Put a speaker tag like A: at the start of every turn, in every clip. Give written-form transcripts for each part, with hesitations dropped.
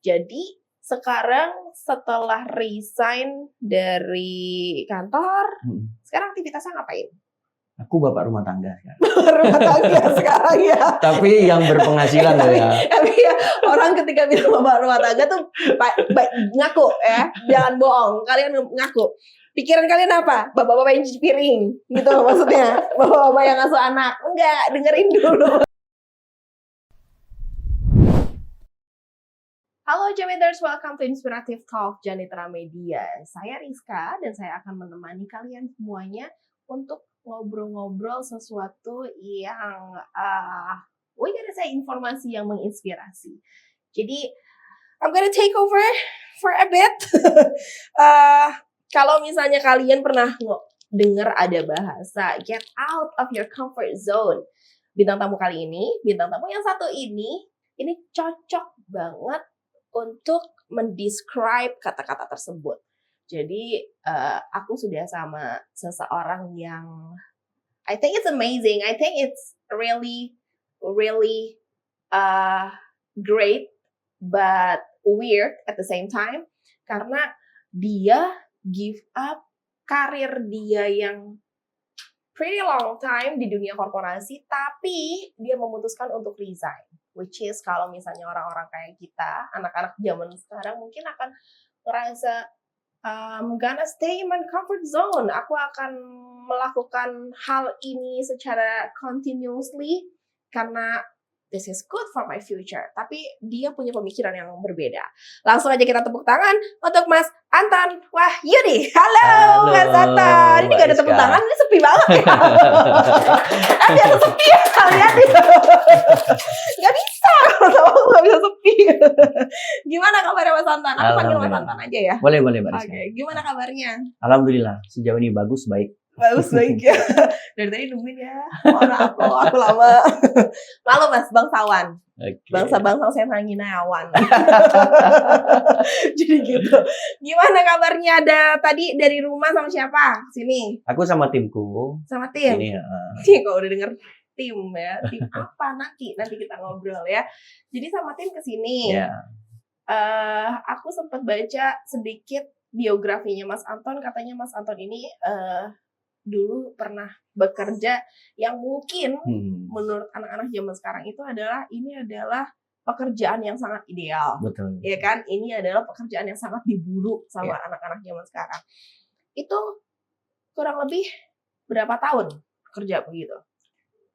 A: Jadi sekarang setelah resign dari kantor, sekarang aktivitasnya ngapain?
B: Aku bapak rumah tangga sekarang.
A: Rumah tangga sekarang ya.
B: Tapi yang berpenghasilan ya.
A: Tapi ya, orang ketika bilang bapak rumah tangga tuh ngaku ya, jangan bohong. Kalian ngaku. Pikiran kalian apa? Bapak-bapak yang cuci piring, gitu maksudnya. Bapak-bapak yang ngasuh anak. Enggak, dengerin dulu. Halo Jammers, welcome to Inspirative Talk Janitra Media. Saya Rizka dan saya akan menemani kalian semuanya untuk ngobrol-ngobrol sesuatu yang informasi yang menginspirasi. Jadi I'm gonna take over for a bit. Kalau misalnya kalian pernah dengar ada bahasa get out of your comfort zone, bintang tamu kali ini, bintang tamu yang satu ini cocok banget untuk mendescribe kata-kata tersebut. Jadi aku sudah sama seseorang yang I think it's amazing. I think it's really great but weird at the same time karena dia give up karir dia yang pretty long time di dunia korporasi, tapi dia memutuskan untuk resign. Which is kalau misalnya orang-orang kayak kita, anak-anak zaman sekarang mungkin akan ngerasa I'm gonna stay in my comfort zone. Aku akan melakukan hal ini secara continuously karena this is good for my future. Tapi dia punya pemikiran yang berbeda. Langsung aja kita tepuk tangan untuk Mas Anton Wahyudi. Halo Mas Anton. Ini gak ada tepuk tangan, ini sepi banget ya. Biasa sepi ya kalian. Gak bisa. Gak bisa sepi. Gimana kabarnya Mas Anton? Aku panggil Mas Anton aja ya.
B: Boleh Mbak Rizka.
A: Oke, gimana kabarnya?
B: Alhamdulillah, sejauh ini bagus, baik.
A: Bagus baik ya. Dari tadi nungguin ya. Aku lama. Malu Mas, bangsawan. Okay. Bangsa-bangsa saya Nginayawan. Jadi gitu. Gimana kabarnya? Ada tadi dari rumah sama siapa? Sini.
B: Aku sama timku.
A: Sama tim.
B: Ini
A: kalau udah denger tim ya. Tim apa nanti kita ngobrol ya. Jadi sama tim kesini.
B: Yeah.
A: Aku sempat baca sedikit biografinya Mas Anton. Katanya Mas Anton ini dulu pernah bekerja yang mungkin menurut anak-anak zaman sekarang itu adalah pekerjaan yang sangat ideal.
B: Betul.
A: Ya kan? Ini adalah pekerjaan yang sangat diburu sama anak-anak zaman sekarang. Itu kurang lebih berapa tahun kerja begitu?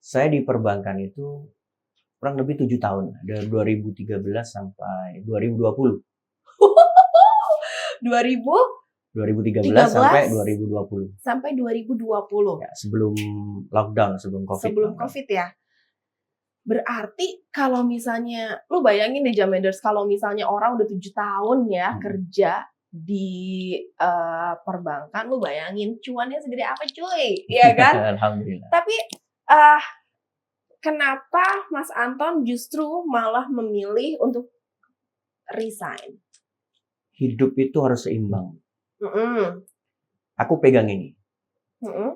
B: Saya di perbankan itu kurang lebih 7 tahun. Dari 2013 sampai 2020. 2013 sampai 2020.
A: Sampai 2020.
B: Ya, sebelum lockdown, sebelum Covid.
A: Sebelum Covid ya. Berarti kalau misalnya, lu bayangin deh Jammers, kalau misalnya orang udah 7 tahun ya kerja di perbankan, lu bayangin cuannya segede apa cuy, ya kan?
B: Alhamdulillah.
A: Tapi kenapa Mas Anton justru malah memilih untuk resign?
B: Hidup itu harus seimbang. Aku pegang ini.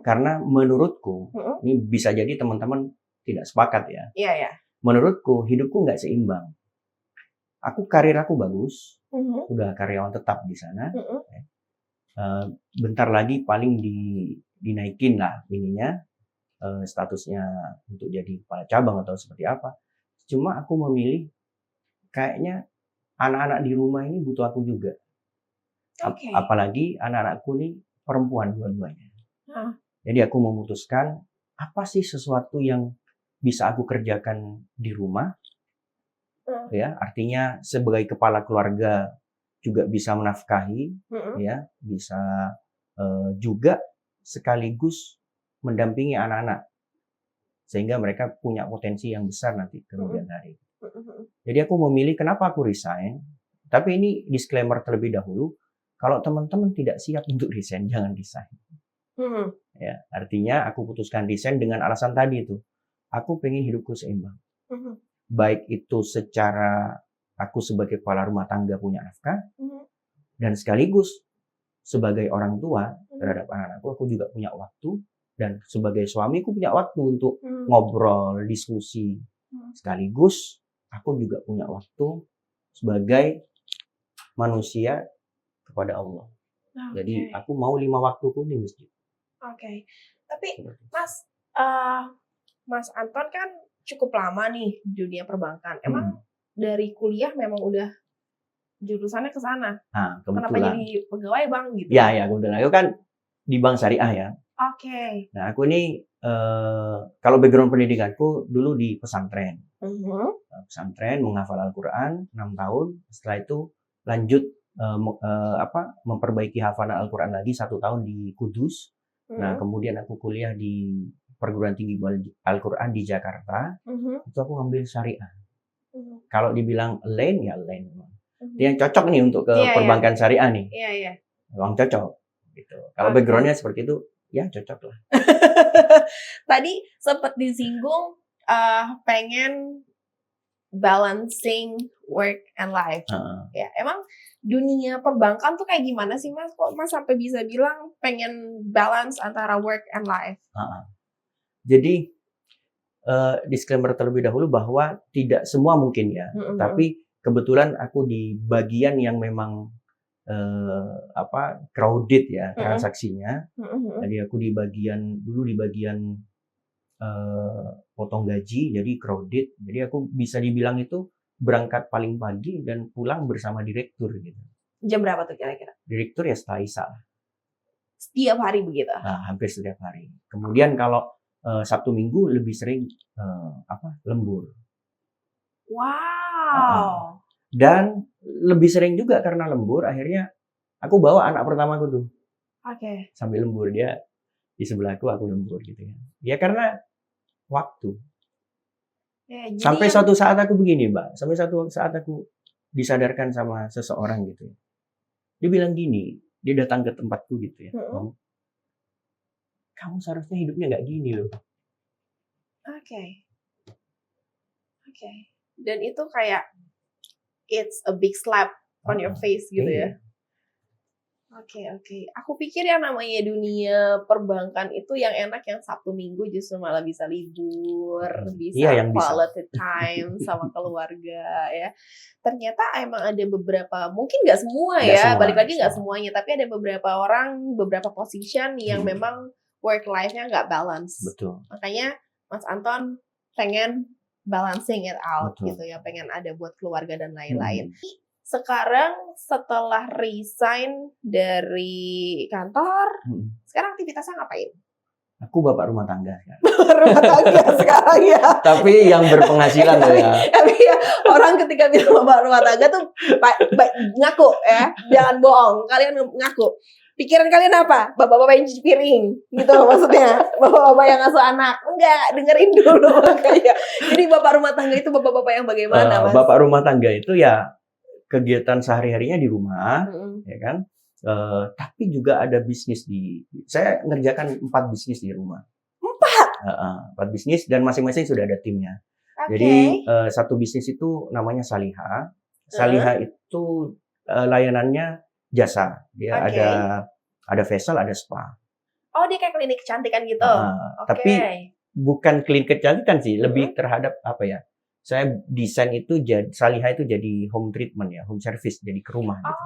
B: Karena menurutku, ini bisa jadi teman-teman tidak sepakat ya.
A: Iya.
B: Menurutku, hidupku nggak seimbang. Karir aku bagus, udah karyawan tetap di sana. Bentar lagi paling dinaikin lah ininya, statusnya untuk jadi kepala cabang atau seperti apa. Cuma aku memilih, kayaknya anak-anak di rumah ini butuh aku juga.
A: Okay.
B: Apalagi anak-anakku ini perempuan dua-duanya. Jadi aku memutuskan apa sih sesuatu yang bisa aku kerjakan di rumah. Ya, artinya sebagai kepala keluarga juga bisa menafkahi, ya, bisa juga sekaligus mendampingi anak-anak sehingga mereka punya potensi yang besar nanti kemudian hari. Jadi aku memilih kenapa aku resign. Tapi ini disclaimer terlebih dahulu. Kalau teman-teman tidak siap untuk resign, jangan resign. Ya, artinya aku putuskan resign dengan alasan tadi itu. Aku pengen hidupku seimbang. Baik itu secara aku sebagai kepala rumah tangga punya nafkah, dan sekaligus sebagai orang tua terhadap anak-anakku, aku juga punya waktu. Dan sebagai suami, aku punya waktu untuk ngobrol, diskusi. Sekaligus, aku juga punya waktu sebagai manusia kepada Allah.
A: Oke.
B: Jadi aku mau 5 waktu pun di masjid.
A: Oke. Tapi
B: Seperti itu.
A: Mas Anton kan cukup lama nih di dunia perbankan. Emang dari kuliah memang udah jurusannya ke sana?
B: Nah,
A: Kenapa
B: kebetulan.
A: jadi pegawai bank gitu?
B: Ya, kebetulan. Aku kan di bank syariah ya.
A: Oke.
B: Nah, aku ini kalau background pendidikanku dulu di pesantren. Pesantren menghafal Al-Quran 6 tahun. Setelah itu lanjut memperbaiki hafalan Al-Quran lagi 1 tahun di Kudus. Nah, kemudian aku kuliah di perguruan tinggi Al-Quran di Jakarta. Itu aku ngambil syariah. Kalau dibilang lane, ya lane. Dia yang cocok nih untuk ke perbankan syariah nih.
A: Iya.
B: Memang cocok. Gitu. Kalau backgroundnya seperti itu, ya cocok lah.
A: Tadi sempat disinggung pengen balancing work and life. Ya, emang dunia perbankan tuh kayak gimana sih Mas? Kok Mas sampai bisa bilang pengen balance antara work and life?
B: Jadi disclaimer terlebih dahulu bahwa tidak semua mungkin ya. Tapi kebetulan aku di bagian yang memang crowded ya transaksinya. Jadi aku di bagian potong gaji, jadi crowded. Jadi aku bisa dibilang itu berangkat paling pagi dan pulang bersama direktur gitu.
A: Jam berapa tuh kira-kira?
B: Direktur ya setelah Isya.
A: Setiap hari begitu?
B: Nah, hampir setiap hari. Kemudian kalau Sabtu Minggu lebih sering lembur.
A: Wow.
B: Dan lebih sering juga karena lembur, akhirnya aku bawa anak pertamaku tuh.
A: Oke.
B: Sambil lembur, dia di sebelahku, aku lembur gitu ya. Ya karena waktu.
A: Ya, jadi
B: sampai suatu saat aku begini, Mbak. Sampai suatu saat aku disadarkan sama seseorang gitu ya. Dia bilang gini, dia datang ke tempatku gitu ya. Kamu seharusnya hidupnya nggak gini loh.
A: Oke. Dan itu kayak it's a big slap on your face gitu ya. Oke. Aku pikir yang namanya dunia perbankan itu yang enak yang Sabtu Minggu justru malah bisa libur, bisa quality time sama keluarga ya. Ternyata emang ada beberapa, mungkin nggak semua ya, balik lagi nggak semuanya, tapi ada beberapa orang, beberapa position yang memang work life-nya nggak balance.
B: Betul.
A: Makanya Mas Anton pengen balancing it out.
B: Betul.
A: Gitu ya, pengen ada buat keluarga dan lain-lain. Sekarang setelah resign dari kantor, sekarang aktivitasnya ngapain?
B: Aku bapak rumah tangga sekarang.
A: Rumah tangga sekarang ya.
B: Tapi yang berpenghasilan loh ya.
A: Tapi ya, orang ketika bilang bapak rumah tangga tuh ngaku ya, jangan bohong. Kalian ngaku. Pikiran kalian apa? Bapak-bapak yang cuci piring, gitu maksudnya. Bapak-bapak yang ngasuh anak. Enggak, dengerin dulu. Jadi bapak rumah tangga itu bapak-bapak yang bagaimana, Mas?
B: Bapak rumah tangga itu ya kegiatan sehari-harinya di rumah, ya kan? Tapi juga ada bisnis saya ngerjakan 4 bisnis di rumah. 4 bisnis dan masing-masing sudah ada timnya. Jadi satu bisnis itu namanya Salihah. Salihah itu layanannya jasa. Dia ada facial, ada spa.
A: Oh, dia kayak klinik kecantikan gitu.
B: Tapi bukan klinik kecantikan sih, lebih terhadap apa ya? Saya desain itu Salihah itu jadi home treatment ya, home service, jadi ke rumah gitu.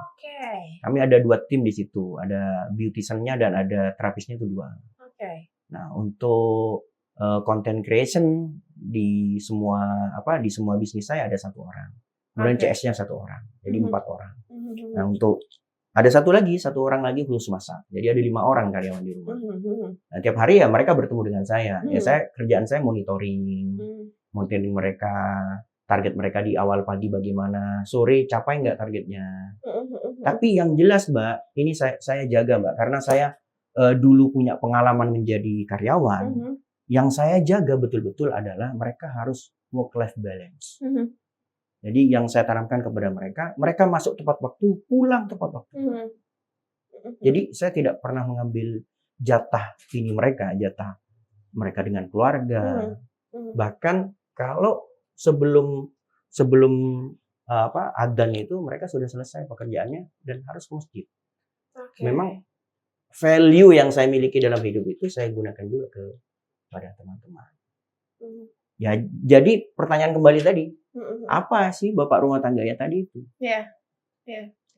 B: Kami ada 2 tim di situ, ada beautician-nya dan ada terapisnya itu 2. Nah, untuk content creation di semua bisnis saya ada 1 orang. Kemudian CS-nya 1 orang. Jadi 4 orang. Nah, untuk ada 1 orang lagi khusus masak. Jadi ada 5 orang karyawan di rumah. Nah, tiap hari ya mereka bertemu dengan saya. Ya kerjaan saya monitoring mereka, target mereka di awal pagi bagaimana, sore capai nggak targetnya. Tapi yang jelas, Mbak, ini saya jaga, Mbak, karena saya dulu punya pengalaman menjadi karyawan. Yang saya jaga betul-betul adalah mereka harus work-life balance. Jadi yang saya tanamkan kepada mereka masuk tepat waktu, pulang tepat waktu. Jadi saya tidak pernah mengambil jatah mereka dengan keluarga. Bahkan kalau sebelum adzan itu mereka sudah selesai pekerjaannya dan harus ke masjid. Memang value yang saya miliki dalam hidup itu saya gunakan juga kepada teman-teman. Ya, jadi pertanyaan kembali tadi, apa sih bapak rumah tangga ya tadi itu?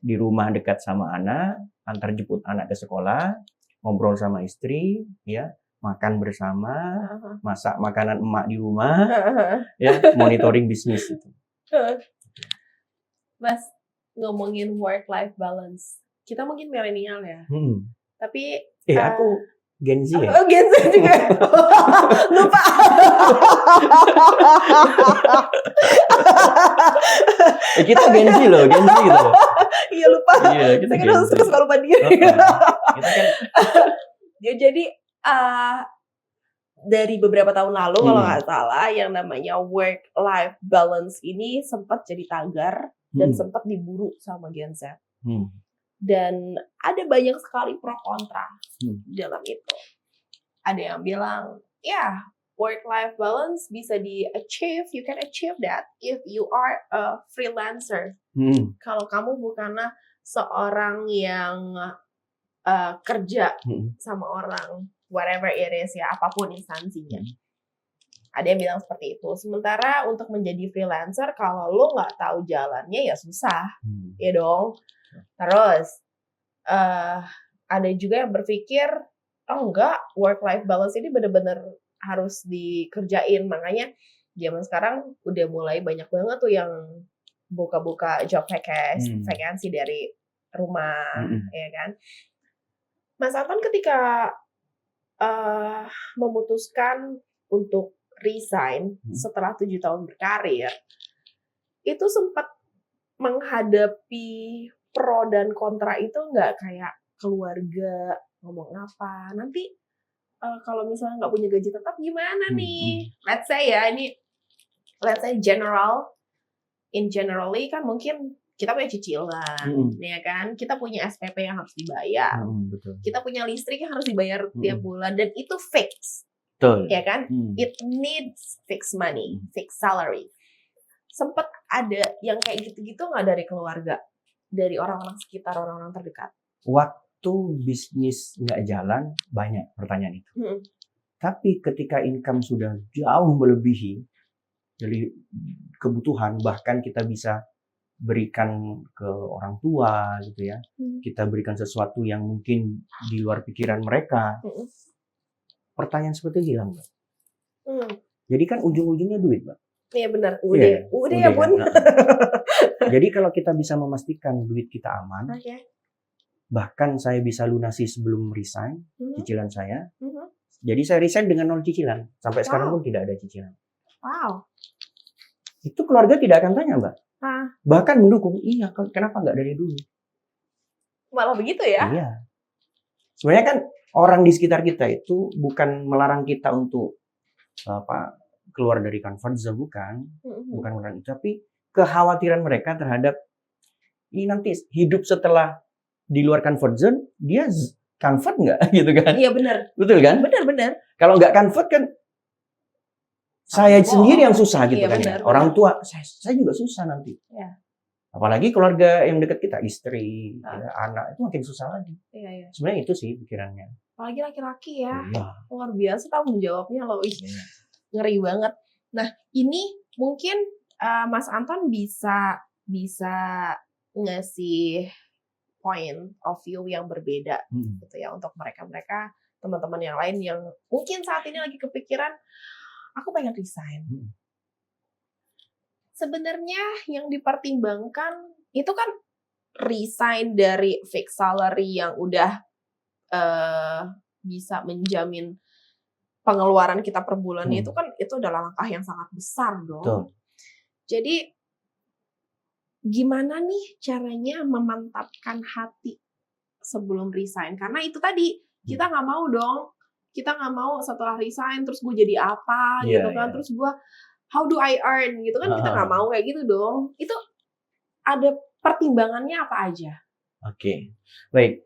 B: di rumah dekat sama anak, antar jemput anak ke sekolah, ngobrol sama istri, ya, makan bersama, masak makanan emak di rumah, ya, monitoring bisnis itu.
A: Mas, ngomongin work-life balance, kita mungkin milenial ya, tapi
B: aku Gen Z ya?
A: Oh, Gen Z juga. Lupa.
B: Kita Gen Z loh, Gen Z gitu loh.
A: Iya, lupa.
B: Iya, kita
A: Gen Z. Suka lupa diri.
B: Kita kan.
A: Ya, jadi dari beberapa tahun lalu kalau nggak salah, yang namanya work-life balance ini sempat jadi tagar dan sempat diburu sama Gen Z. Dan ada banyak sekali pro kontra dalam itu. Ada yang bilang, ya, work-life balance bisa di-achieve, you can achieve that if you are a freelancer. Kalau kamu bukanlah seorang yang kerja sama orang, whatever it is ya, apapun instansinya. Ada yang bilang seperti itu. Sementara untuk menjadi freelancer, kalau lo nggak tahu jalannya ya susah, ya dong. Terus ada juga yang berpikir, oh enggak, work-life balance ini benar-benar harus dikerjain. Makanya zaman sekarang udah mulai banyak banget tuh yang buka-buka job vacancy dari rumah, ya kan. Mas Anton ketika memutuskan untuk resign setelah 7 tahun berkarir, itu sempat menghadapi pro dan kontra itu nggak, kayak keluarga ngomong apa nanti kalau misalnya nggak punya gaji tetap gimana nih? Let's say generally kan mungkin kita punya cicilan, ya kan? Kita punya SPP yang harus dibayar,
B: betul.
A: Kita punya listrik yang harus dibayar tiap bulan dan itu fix,
B: betul.
A: Ya kan? It needs fixed money, fixed salary. Sempet ada yang kayak gitu-gitu nggak dari keluarga? Dari orang-orang sekitar, orang-orang terdekat.
B: Waktu bisnis nggak jalan, banyak pertanyaan itu. Tapi ketika income sudah jauh melebihi dari kebutuhan, bahkan kita bisa berikan ke orang tua gitu ya, kita berikan sesuatu yang mungkin di luar pikiran mereka, pertanyaan seperti itu hilang, Mbak. Jadi kan ujung-ujungnya duit, Mbak.
A: Iya benar, udah ya Bun.
B: Nah. Jadi kalau kita bisa memastikan duit kita aman, bahkan saya bisa lunasi sebelum resign cicilan saya. Jadi saya resign dengan 0 cicilan, sampai sekarang pun tidak ada cicilan.
A: Wow.
B: Itu keluarga tidak akan tanya, Mbak. Bahkan mendukung, iya, kenapa nggak dari dulu?
A: Malah begitu ya?
B: Iya. Sebenarnya kan orang di sekitar kita itu bukan melarang kita untuk keluar dari comfort zone, bukan melarang itu, tapi kekhawatiran mereka terhadap ini nanti hidup setelah di luar comfort zone, dia comfort nggak gitu kan?
A: Iya benar.
B: Betul kan?
A: Benar.
B: Kalau nggak comfort kan saya sendiri yang susah gitu kan.
A: Benar.
B: Orang tua, saya juga susah nanti.
A: Ya.
B: Apalagi keluarga yang dekat kita, istri, ya, anak, itu makin susah lagi.
A: Iya.
B: Sebenarnya itu sih pikirannya.
A: Apalagi laki-laki ya.
B: Iya.
A: Luar biasa tanggung jawabnya loh. Ngeri banget. Nah, ini mungkin Mas Anton bisa ngasih point of view yang berbeda gitu ya untuk mereka teman-teman yang lain yang mungkin saat ini lagi kepikiran aku pengen resign. Sebenarnya yang dipertimbangkan itu kan resign dari fixed salary yang udah bisa menjamin pengeluaran kita per bulannya itu kan itu adalah langkah yang sangat besar dong.
B: Betul.
A: Jadi gimana nih caranya memantapkan hati sebelum resign? Karena itu tadi kita nggak mau dong, kita nggak mau setelah resign terus gue jadi apa gitu kan, terus gue how do I earn gitu kan, kita nggak mau kayak gitu dong. Itu ada pertimbangannya apa aja? Oke,
B: baik.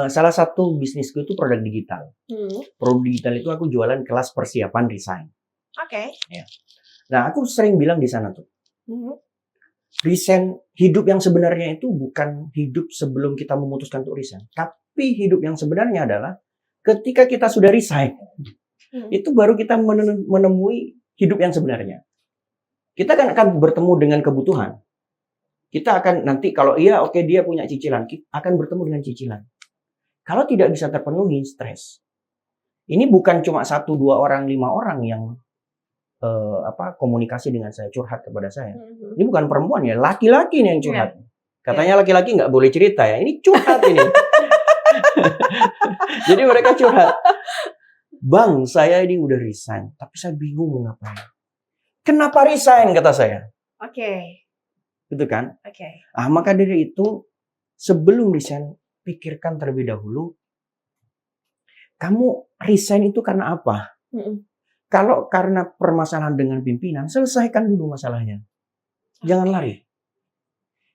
B: Salah satu bisnisku itu produk digital. Produk digital itu aku jualan kelas persiapan resign.
A: Oke.
B: Ya. Nah, aku sering bilang di sana tuh, resign, hidup yang sebenarnya itu bukan hidup sebelum kita memutuskan untuk resign, tapi hidup yang sebenarnya adalah ketika kita sudah resign, itu baru kita menemui hidup yang sebenarnya. Kita kan akan bertemu dengan kebutuhan. Kita akan nanti kalau iya oke dia punya cicilan, kita akan bertemu dengan cicilan. Kalau tidak bisa terpenuhi, stres. Ini bukan cuma 1, 2 orang, 5 orang yang komunikasi dengan saya, curhat kepada saya. Ini bukan perempuan ya, laki-laki nih yang curhat. Katanya laki-laki nggak boleh cerita ya, ini curhat ini. Jadi mereka curhat. Bang, saya ini udah resign, tapi saya bingung mau ngapain. Kenapa resign, kata saya.
A: Oke.
B: Gitu kan?
A: Oke.
B: Maka dari itu, sebelum resign, pikirkan terlebih dahulu, kamu resign itu karena apa? Kalau karena permasalahan dengan pimpinan, selesaikan dulu masalahnya. Jangan lari.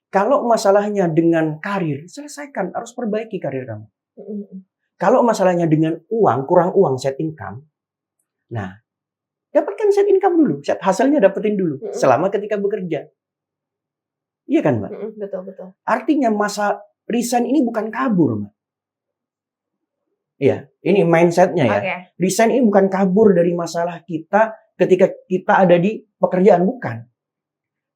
B: Kalau masalahnya dengan karir, selesaikan. Harus perbaiki karir kamu. Kalau masalahnya dengan uang, kurang uang, set income. Nah, dapatkan set income dulu. Set hasilnya dapetin dulu. Selama ketika bekerja. Iya kan, Mbak?
A: Betul.
B: Artinya masa resign ini bukan kabur, Mbak. Iya, ini mindsetnya ya. Resign ini bukan kabur dari masalah kita ketika kita ada di pekerjaan, bukan.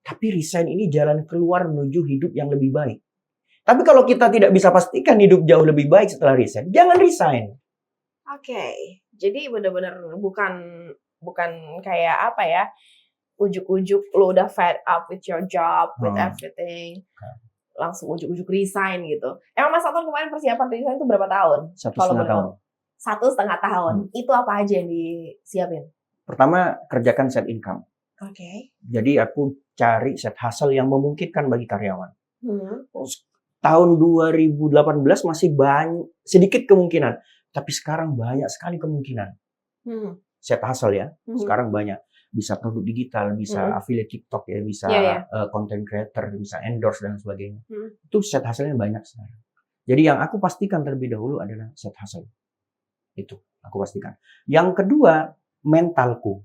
B: Tapi resign ini jalan keluar menuju hidup yang lebih baik. Tapi kalau kita tidak bisa pastikan hidup jauh lebih baik setelah resign, jangan resign.
A: Oke. Jadi benar-benar bukan kayak apa ya, ujuk-ujuk lo udah fed up with your job, with everything. Langsung ujuk-ujuk resign gitu. Emang Mas Anton kemarin persiapan resign itu berapa tahun?
B: 1,5 tahun.
A: 1,5 tahun. Itu apa aja yang disiapin?
B: Pertama, kerjakan set income.
A: Oke.
B: Jadi aku cari set hustle yang memungkinkan bagi karyawan. Terus tahun 2018 masih banyak, sedikit kemungkinan. Tapi sekarang banyak sekali kemungkinan. Set hustle ya. Sekarang banyak. Bisa produk digital, bisa affiliate TikTok ya, bisa content creator, bisa endorse dan sebagainya. Itu set hasilnya banyak sekarang. Jadi yang aku pastikan terlebih dahulu adalah set hasil. Itu aku pastikan. Yang kedua, mentalku.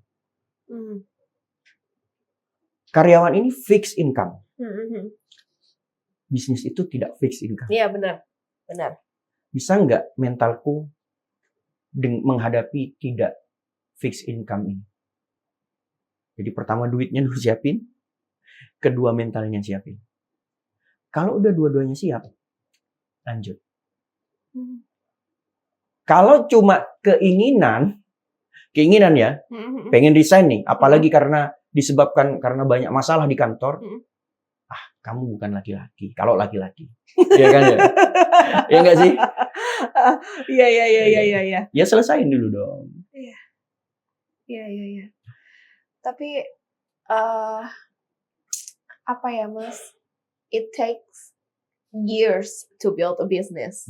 B: Karyawan ini fixed income. Bisnis itu tidak fixed income.
A: Iya, benar.
B: Bisa nggak mentalku menghadapi tidak fixed income ini? Jadi pertama duitnya dulu siapin, kedua mentalnya siapin. Kalau udah dua-duanya siap, lanjut. Kalau cuma keinginan ya, pengen resign nih, apalagi karena disebabkan karena banyak masalah di kantor, kamu bukan laki-laki. Kalau laki-laki, ya kan ya? Ya nggak sih?
A: Iya.
B: Ya selesain dulu dong.
A: Iya. Tapi apa ya, Mas? It takes years to build a business.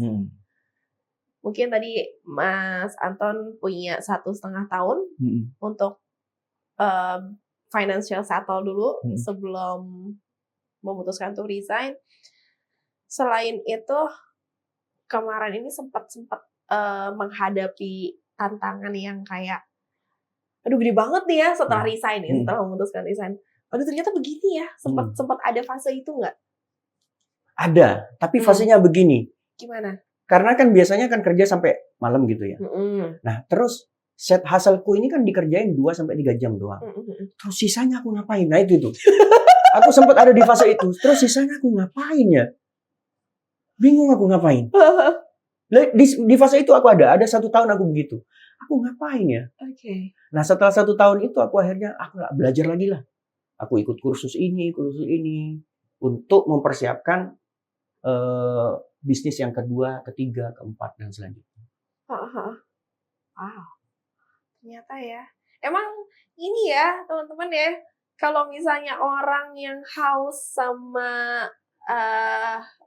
A: Mungkin tadi Mas Anton punya 1,5 tahun untuk financial settle dulu sebelum memutuskan untuk resign. Selain itu, kemarin ini sempat menghadapi tantangan yang kayak, aduh gede banget nih ya setelah resign nih, setelah memutuskan resign. Aduh ternyata begini ya, sempat ada fase itu nggak?
B: Ada, tapi fasenya begini.
A: Gimana?
B: Karena kan biasanya kan kerja sampai malam gitu ya. Nah, terus set hasilku ini kan dikerjain 2-3 jam doang. Terus sisanya aku ngapain? Nah itu tuh. Aku sempat ada di fase itu. Terus sisanya aku ngapain ya? Bingung aku ngapain. Di fase itu aku ada 1 tahun aku begitu. Aku ngapain ya? Nah setelah 1 tahun itu aku akhirnya aku belajar lagi lah. Aku ikut kursus ini untuk mempersiapkan bisnis yang kedua, ketiga, keempat dan selanjutnya.
A: Wow, ternyata ya. Emang ini ya teman-teman ya, kalau misalnya orang yang haus sama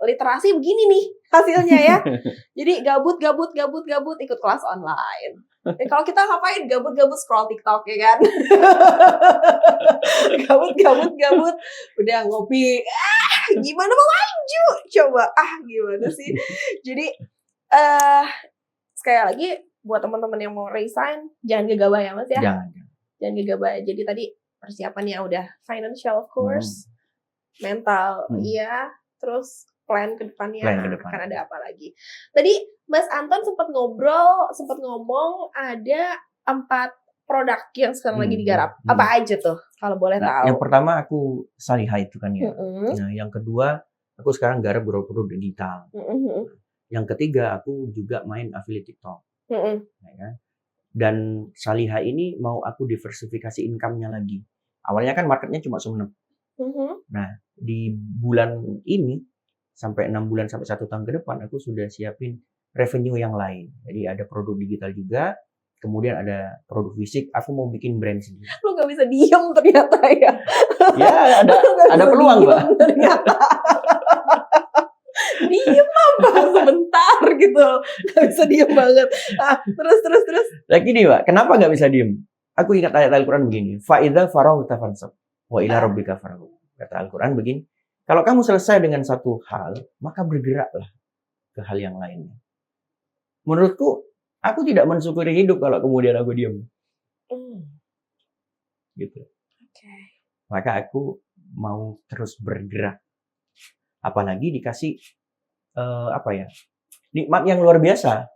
A: literasi begini nih hasilnya ya. Jadi gabut ikut kelas online. Dan kalau kita ngapain? Gabut scroll TikTok ya kan. Gabut udah ngopi. Gimana mau maju? Coba gimana sih? Jadi sekali lagi buat teman-teman yang mau resign, jangan gegabah ya Mas ya. Jangan gegabah. Jadi tadi persiapannya udah financial of course. Mental, iya, terus plan ke depannya akan ada apa lagi. Tadi Mas Anton sempat ngomong ada 4 produk yang sekarang lagi digarap? Apa aja tuh kalau boleh tahu?
B: Yang pertama aku Salihah itu kan ya.
A: Mm-mm.
B: Nah, yang kedua aku sekarang garap produk digital.
A: Mm-mm.
B: Yang ketiga aku juga main affiliate TikTok.
A: Mm-mm.
B: Ya kan? Dan Salihah ini mau aku diversifikasi income-nya lagi. Awalnya kan marketnya cuma Sumenep.
A: Mm-hmm.
B: Nah, di bulan ini sampai 6 bulan sampai 1 tahun ke depan aku sudah siapin revenue yang lain. Jadi ada produk digital juga, kemudian ada produk fisik. Aku mau bikin brand sendiri.
A: Lu gak bisa diem ternyata ya.
B: Ya, ada peluang, Mbak.
A: Ternyata. Diem apa sebentar gitu. Gak bisa diem banget. Terus.
B: Nah, gini, Mbak, kenapa nggak bisa diem? Aku ingat ayat Al-Quran begini. Fa'idha faraghta fansab wa ila rabbika farghab. Kata Al-Quran begini, kalau kamu selesai dengan satu hal, maka bergeraklah ke hal yang lainnya. Menurutku, aku tidak mensyukuri hidup kalau kemudian aku diem. Gitu.
A: Okay.
B: Maka aku mau terus bergerak. Apalagi dikasih nikmat yang luar biasa.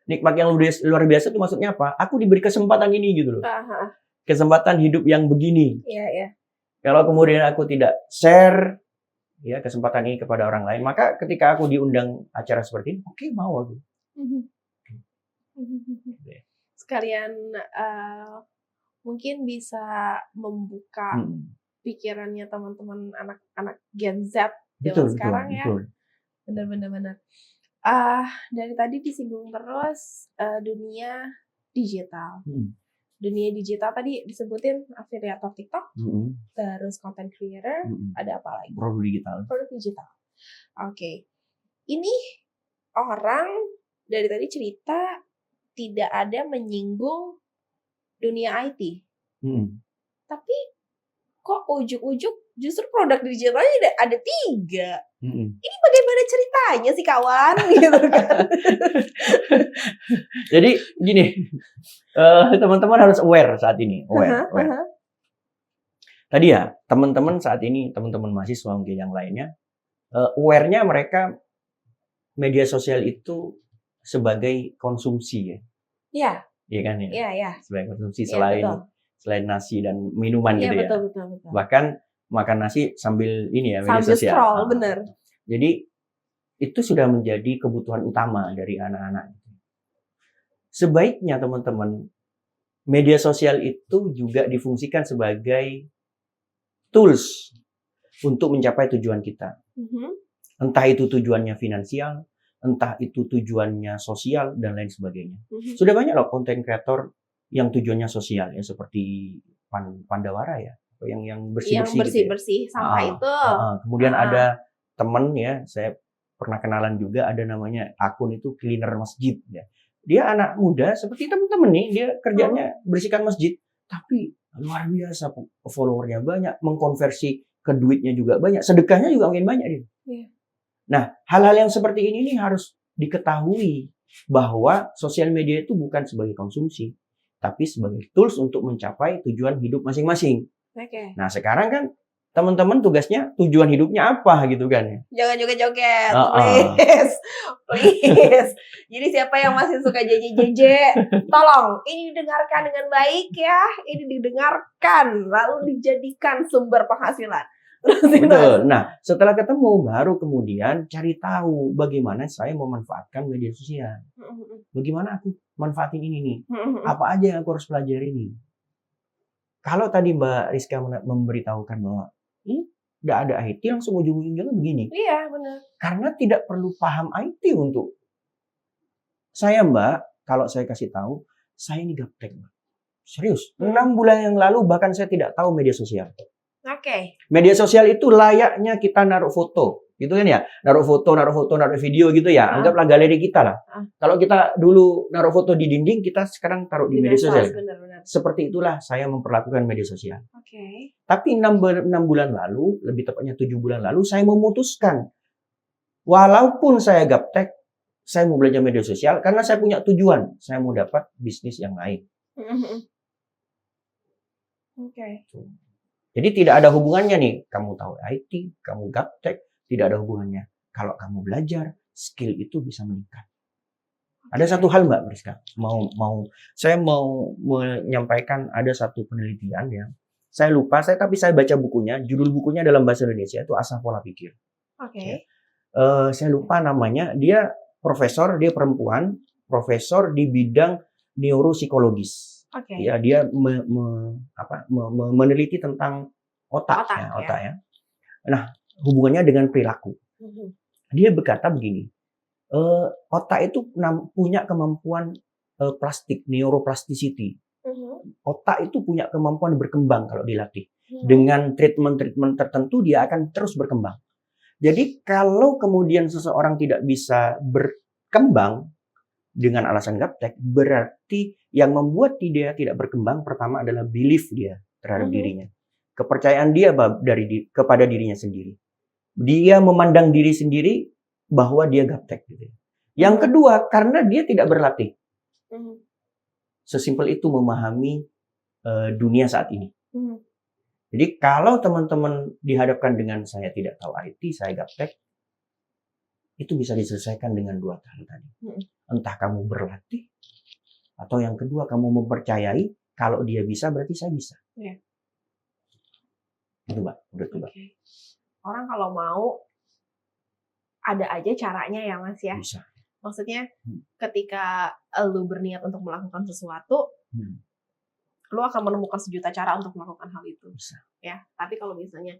B: Nikmat yang luar biasa itu maksudnya apa? Aku diberi kesempatan ini gitu loh. Kesempatan hidup yang begini.
A: Iya.
B: Kalau kemudian aku tidak share ya kesempatan ini kepada orang lain, maka ketika aku diundang acara seperti ini, oke, mau aku.
A: Sekalian mungkin bisa membuka pikirannya teman-teman anak-anak Gen Z zaman sekarang ya. Benar. Dari tadi disinggung terus dunia digital. Dunia digital tadi disebutin afiliator TikTok, terus content creator, ada apa lagi?
B: Produk digital.
A: Oke. Ini orang dari tadi cerita tidak ada menyinggung dunia IT. Tapi kok ujuk-ujuk justru produk digitalnya ada 3. Ini bagaimana ceritanya sih kawan? Gitu kan.
B: Jadi gini, teman-teman harus aware saat ini. Aware. Tadi ya, teman-teman saat ini, teman-teman mahasiswa mungkin yang lainnya, aware-nya mereka media sosial itu sebagai konsumsi ya.
A: Iya.
B: Iya kan ya?
A: Iya.
B: Sebagai konsumsi selain nasi dan minuman gitu ya.
A: Betul.
B: Bahkan makan nasi sambil ini ya, media
A: sambil
B: sosial.
A: Scroll, bener.
B: Jadi itu sudah menjadi kebutuhan utama dari anak-anak. Sebaiknya teman-teman, media sosial itu juga difungsikan sebagai tools untuk mencapai tujuan kita. Entah itu tujuannya finansial, entah itu tujuannya sosial, dan lain sebagainya. Sudah banyak loh konten kreator yang tujuannya sosial, ya seperti Pandawara ya, yang bersih-bersih
A: sampah itu.
B: Kemudian ada teman ya, saya pernah kenalan juga, ada namanya akun itu cleaner masjid ya. Dia anak muda seperti teman-teman nih, dia kerjanya bersihkan masjid, tapi luar biasa, followernya banyak, mengkonversi ke duitnya juga banyak, sedekahnya juga makin banyak dia. Nah, hal-hal yang seperti ini nih harus diketahui bahwa sosial media itu bukan sebagai konsumsi, tapi sebagai tools untuk mencapai tujuan hidup masing-masing. Nah, sekarang kan teman-teman tugasnya tujuan hidupnya apa gitu kan ya?
A: Jangan joget-joget, please. Jadi siapa yang masih suka JJ, tolong ini didengarkan dengan baik ya. Ini didengarkan lalu dijadikan sumber penghasilan.
B: Betul. Nah, setelah ketemu baru kemudian cari tahu bagaimana saya memanfaatkan media sosial. Bagaimana aku manfaatin ini nih? Apa aja yang aku harus pelajari nih? Kalau tadi Mbak Rizka memberitahukan bahwa ini nggak ada IT, langsung ujung-ujungnya begini.
A: Iya, benar.
B: Karena tidak perlu paham IT untuk saya, Mbak. Kalau saya kasih tahu, saya ini gaptek, Mbak. Serius. 6 bulan yang lalu bahkan saya tidak tahu media sosial. Media sosial itu layaknya kita naruh foto, gitu kan ya? Naruh foto, naruh video gitu ya. Anggaplah galeri kita lah. Kalau kita dulu naruh foto di dinding, kita sekarang taruh di media sosial.
A: Benar.
B: Seperti itulah saya memperlakukan media sosial. Tapi 6 bulan lalu, lebih tepatnya 7 bulan lalu, saya memutuskan, walaupun saya gaptek, saya mau belajar media sosial karena saya punya tujuan, saya mau dapat bisnis yang lain. Jadi tidak ada hubungannya nih, kamu tahu IT, kamu gaptek, tidak ada hubungannya. Kalau kamu belajar, skill itu bisa meningkat. Ada satu hal Mbak Priska, saya mau menyampaikan ada satu penelitian ya. Saya lupa, tapi saya baca bukunya. Judul bukunya dalam bahasa Indonesia itu Asah Pola Pikir. Ya. Saya lupa namanya. Dia profesor, dia perempuan, profesor di bidang neuropsikologis. Ya, dia meneliti tentang otak ya. Nah, hubungannya dengan perilaku. Dia berkata begini. Otak itu punya kemampuan plastik, neuroplasticity. Otak itu punya kemampuan berkembang kalau dilatih. Dengan treatment tertentu dia akan terus berkembang. Jadi kalau kemudian seseorang tidak bisa berkembang dengan alasan gaptek, berarti yang membuat dia tidak berkembang pertama adalah belief dia terhadap dirinya. Kepercayaan dia kepada dirinya sendiri. Dia memandang diri sendiri bahwa dia gaptek gitu. Yang kedua, karena dia tidak berlatih. Sesimpel itu memahami dunia saat ini. Jadi kalau teman-teman dihadapkan dengan saya tidak tahu IT, saya gaptek, itu bisa diselesaikan dengan dua hal tadi. Entah kamu berlatih, atau yang kedua kamu mempercayai kalau dia bisa berarti saya bisa. Itu Mbak, udah tuh Mbak.
A: Orang kalau mau ada aja caranya ya Mas ya.
B: Bisa.
A: Maksudnya ketika lu berniat untuk melakukan sesuatu, lu akan menemukan sejuta cara untuk melakukan hal itu.
B: Bisa.
A: Ya, tapi kalau misalnya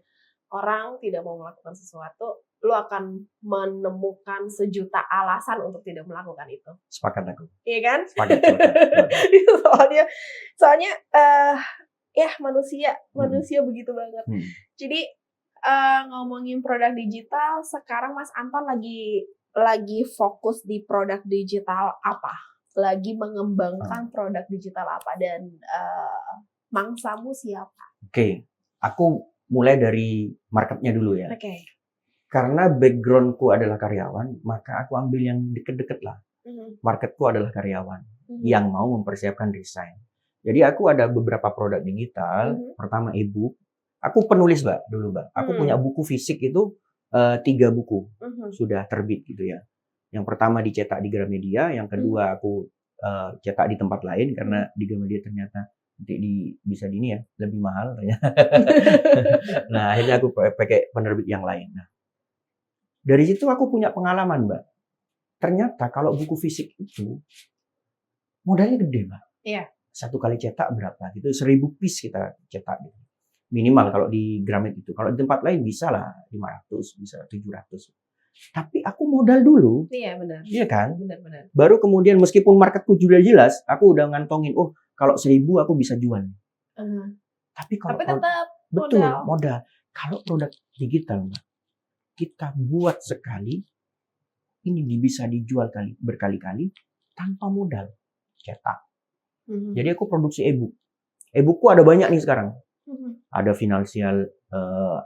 A: orang tidak mau melakukan sesuatu, lu akan menemukan sejuta alasan untuk tidak melakukan itu.
B: Sepakat aku.
A: Iya kan?
B: Sepakat.
A: soalnya ya manusia begitu banget. Jadi ngomongin produk digital, sekarang Mas Anton lagi fokus di produk digital apa? Lagi mengembangkan produk digital apa dan mangsamu siapa?
B: Oke, aku mulai dari marketnya dulu ya. Karena backgroundku adalah karyawan, maka aku ambil yang deket-deket lah. Marketku adalah karyawan yang mau mempersiapkan desain. Jadi aku ada beberapa produk digital. Pertama e-book. Aku penulis dulu. Aku punya buku fisik itu 3 buku sudah terbit gitu ya. Yang pertama dicetak di Gramedia, yang kedua aku cetak di tempat lain karena di Gramedia ternyata bisa di ini ya lebih mahal ternyata. Nah akhirnya aku pakai penerbit yang lain. Nah, dari situ aku punya pengalaman Mbak. Ternyata kalau buku fisik itu modalnya gede Mbak.
A: Iya.
B: Satu kali cetak berapa? Gitu 1000 piece kita cetak gitu. Minimal kalau di Gramet itu. Kalau di tempat lain bisa lah 500, bisa 700. Tapi aku modal dulu.
A: Iya benar.
B: Iya kan?
A: Benar.
B: Baru kemudian meskipun marketku sudah jelas, aku udah ngantongin, kalau 1000 aku bisa jual. Tapi
A: tetap
B: betul modal. Kalau produk digital, Mbak, kita buat sekali, ini bisa dijual berkali-kali tanpa modal cetak. Jadi aku produksi e-book. E-bookku ada banyak nih sekarang. Ada finansial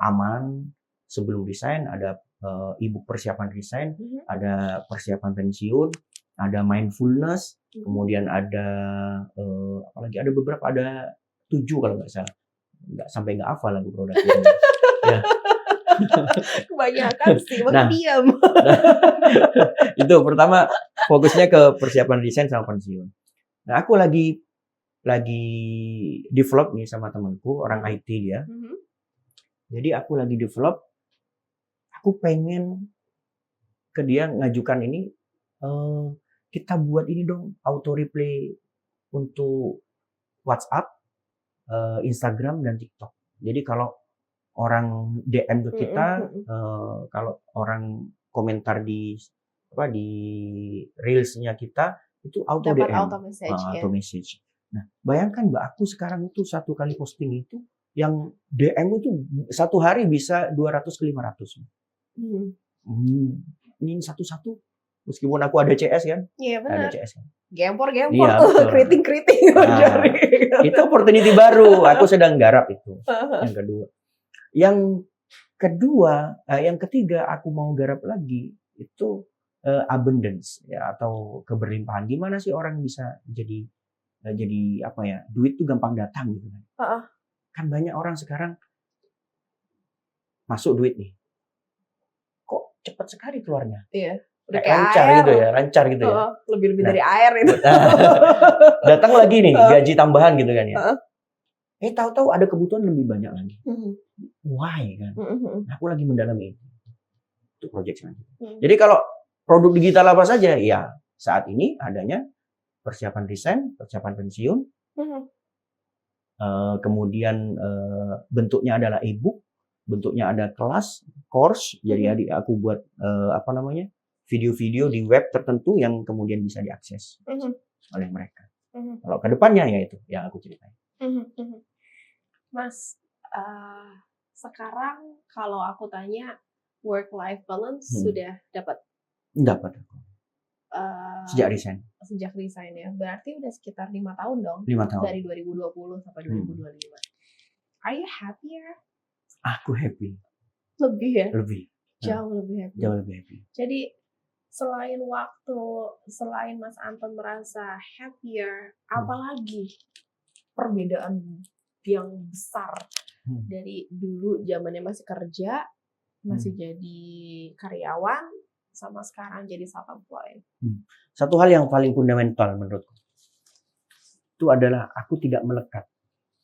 B: aman sebelum resign, ada e-book persiapan resign, ada persiapan pensiun, ada mindfulness, kemudian ada apalagi ada beberapa, ada 7 kalau nggak salah. Nggak sampai nggak hafal lagu produk ini. Ya.
A: Kebanyakan sih, diam.
B: Itu pertama fokusnya ke persiapan resign sama pensiun. Nah, aku lagi develop nih sama temanku, orang IT dia. Jadi aku lagi develop, aku pengen ke dia ngajukan ini, kita buat ini dong, auto replay untuk WhatsApp, Instagram, dan TikTok. Jadi kalau orang DM ke kita, kalau orang komentar di reels-nya kita, itu auto
A: dapat
B: DM,
A: auto message.
B: Nah, bayangkan Mbak, aku sekarang itu satu kali posting itu, yang DM itu satu hari bisa 200 ke 500. Ini satu-satu, meskipun aku ada CS kan?
A: Iya benar.
B: Ada CS kan?
A: Gempor,
B: Iya,
A: keriting.
B: Nah, itu opportunity baru, aku sedang garap itu. Yang ketiga aku mau garap lagi itu abundance ya, atau keberlimpahan. Gimana sih orang bisa jadi apa ya, duit tuh gampang datang gitu kan. Kan banyak orang sekarang masuk duit nih, kok cepat sekali keluarnya.
A: Iya. Udah
B: kayak
A: kayak
B: lancar
A: air.
B: gitu ya, lancar gitu ya.
A: Lebih-lebih
B: Nah.
A: dari air itu.
B: Datang lagi nih gaji tambahan gitu kan ya.
A: Heeh.
B: Tahu-tahu ada kebutuhan lebih banyak lagi. Why kan? Nah, aku lagi mendalami itu project selanjutnya. Jadi kalau produk digital apa saja, ya saat ini adanya persiapan resign, persiapan pensiun, kemudian bentuknya adalah e-book, bentuknya ada kelas, course. Jadi aku buat video-video di web tertentu yang kemudian bisa diakses oleh mereka. Kalau ke depannya ya itu yang aku ceritain.
A: Mas, sekarang kalau aku tanya work-life balance sudah dapat?
B: Dapat aku. Sejak resign.
A: Sejak resign ya. Berarti udah sekitar 5 tahun dong.
B: 5 tahun.
A: Dari 2020 sampai 2025. Are you happier?
B: Aku happy.
A: Lebih ya?
B: Lebih.
A: Jauh lebih happy.
B: Jauh lebih happy.
A: Jadi selain Mas Anton merasa happier, apalagi perbedaan yang besar dari dulu zamannya masih kerja, masih jadi karyawan, sama sekarang jadi self-employed.
B: Satu hal yang paling fundamental menurutku itu adalah aku tidak melekat,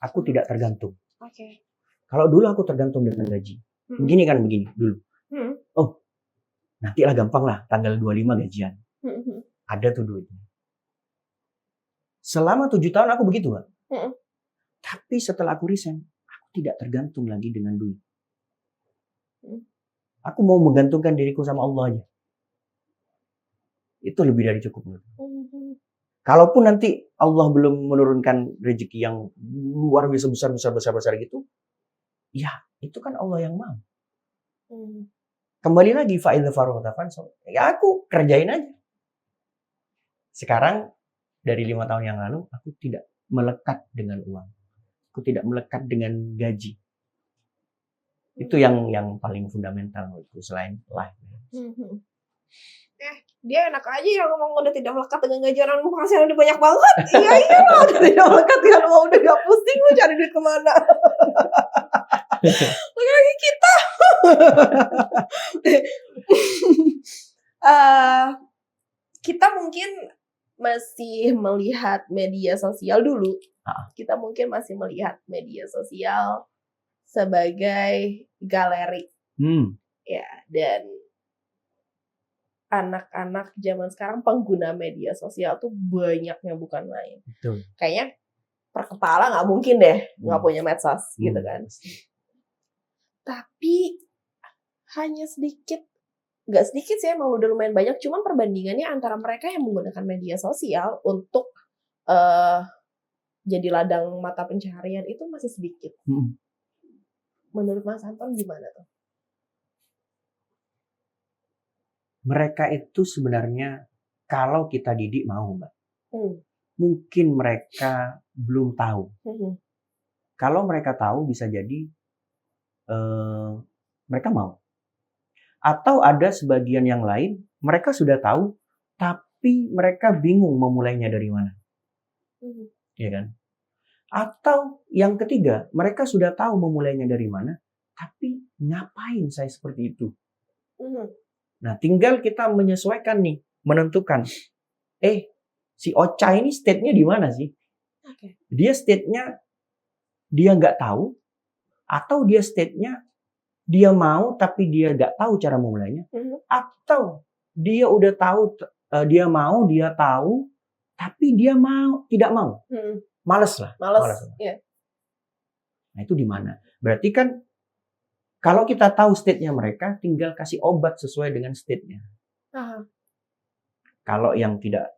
B: aku tidak tergantung.
A: Oke.
B: Kalau dulu aku tergantung dengan gaji, begini dulu. Oh, nantilah gampang lah tanggal 25 gajian. Ada tuh duitnya. Selama 7 tahun aku begitu, Mbak. Tapi setelah aku resign, aku tidak tergantung lagi dengan duit. Aku mau menggantungkan diriku sama Allah aja. Itu lebih dari cukup. Kalaupun nanti Allah belum menurunkan rezeki yang luar biasa besar gitu, ya itu kan Allah yang mau. Kembali lagi fa'idza faragta fansab. Ya aku kerjain aja. Sekarang dari 5 tahun yang lalu aku tidak melekat dengan uang. Aku tidak melekat dengan gaji. Itu yang paling fundamental menurutku selain life.
A: Dia enak aja yang ngomong udah tidak melekat dengan gaji, orang penghasilan udah banyak banget. Iya lah, udah tidak melekat dengan uang, udah gak pusing lu cari duit kemana. Lagi kita. Kita mungkin masih melihat media sosial dulu. Kita mungkin masih melihat media sosial sebagai galeri. Ya, dan anak-anak zaman sekarang pengguna media sosial tuh banyaknya bukan main.
B: Betul.
A: Kayaknya per kepala nggak mungkin deh nggak punya medsos gitu kan. Tapi hanya sedikit, nggak sedikit sih, emang udah lumayan banyak. Cuman perbandingannya antara mereka yang menggunakan media sosial untuk jadi ladang mata pencaharian itu masih sedikit. Menurut Mas Anton gimana tuh?
B: Mereka itu sebenarnya kalau kita didik mau, Mbak. Mungkin mereka belum tahu. Kalau mereka tahu bisa jadi mereka mau. Atau ada sebagian yang lain mereka sudah tahu tapi mereka bingung memulainya dari mana. Ya kan? Atau yang ketiga, mereka sudah tahu memulainya dari mana tapi ngapain saya seperti itu. Nah, tinggal kita menyesuaikan nih, menentukan. Si Ocha ini state-nya di mana sih? Dia state-nya dia nggak tahu, atau dia state-nya dia mau tapi dia nggak tahu cara memulainya, atau dia udah tahu, dia mau, dia tahu, tapi dia tidak mau. Males lah.
A: Yeah.
B: Nah, itu di mana? Berarti kan kalau kita tahu state-nya mereka, tinggal kasih obat sesuai dengan state-nya. Kalau yang tidak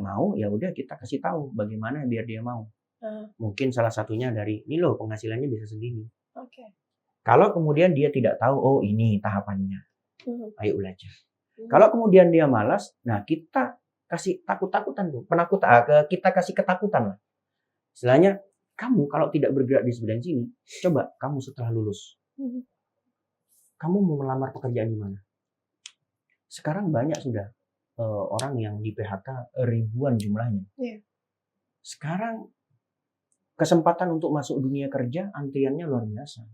B: mau, ya udah kita kasih tahu bagaimana biar dia mau. Mungkin salah satunya dari ini loh penghasilannya bisa segini. Kalau kemudian dia tidak tahu, oh ini tahapannya, ayo belajar. Kalau kemudian dia malas, nah kita kasih takut-takutan tuh, kita kasih ketakutan lah. Istilahnya, kamu kalau tidak bergerak di sebelah sini, coba kamu setelah lulus, kamu mau melamar pekerjaan di mana? Sekarang banyak sudah orang yang di PHK ribuan jumlahnya. Sekarang kesempatan untuk masuk dunia kerja antriannya luar biasa,